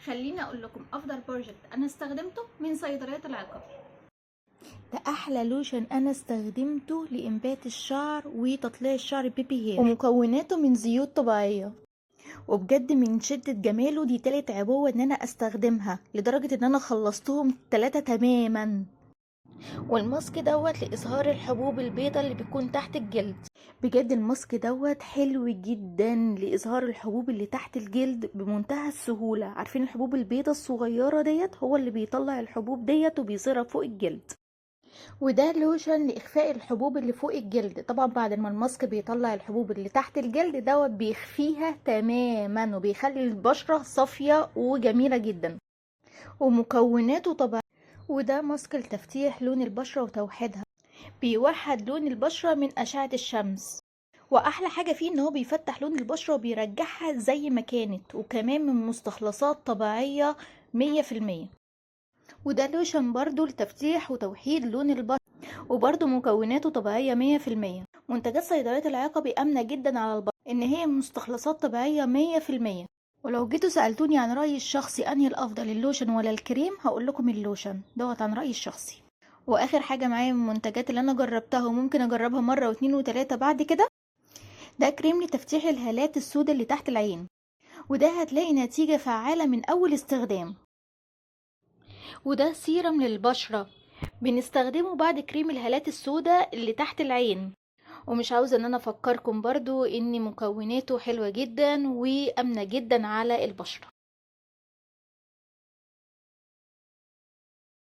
خليني اقول لكم افضل بروجكت انا استخدمته من صيدليات العقار. ده احلى لوشن انا استخدمته لانبات الشعر وتطليع الشعر بيبي هير، ومكوناته من زيوت طبيعيه، وبجد من شدة جماله دي تالت عبوة ان انا استخدمها، لدرجة ان انا خلصتهم 3 تماما. والماسك دوت لإظهار الحبوب البيضاء اللي بتكون تحت الجلد. بجد الماسك دوت حلو جدا لإظهار الحبوب اللي تحت الجلد بمنتهى السهولة. عارفين الحبوب البيضاء الصغيرة ديت هو اللي بيطلع الحبوب ديت وبيظهرها فوق الجلد. وده لوشن لإخفاء الحبوب اللي فوق الجلد. طبعا بعد ما الماسك بيطلع الحبوب اللي تحت الجلد دوت بيخفيها تماما وبيخلي البشرة صافية وجميلة جدا، ومكوناته طبعا. وده ماسك لتفتيح لون البشرة وتوحيدها، بيوحد لون البشرة من أشعة الشمس، وأحلى حاجة فيه إن هو بيفتح لون البشرة وبيرجعها زي ما كانت، وكمان من مستخلصات طبيعية 100%. وده لوشن برضو لتفتيح وتوحيد لون البشرة، وبرضو مكوناته طبيعية 100%. منتجات صيدليات العقبي آمنة جدا على البشرة، إن هي مستخلصات طبيعية 100%. ولو جيتوا سألتوني عن رأيي الشخصي أنهي الأفضل، اللوشن ولا الكريم، هقول لكم اللوشن دوت عن رأيي الشخصي. واخر حاجه معايا من المنتجات اللي انا جربتها وممكن اجربها مره واتنين وتلاته بعد كده، ده كريم لتفتيح الهالات السوداء اللي تحت العين، وده هتلاقي نتيجه فعاله من اول استخدام. وده سيرم للبشره بنستخدمه بعد كريم الهالات السوداء اللي تحت العين. ومش عاوزه ان انا افكركم برضو ان مكوناته حلوه جدا وامنه جدا على البشره.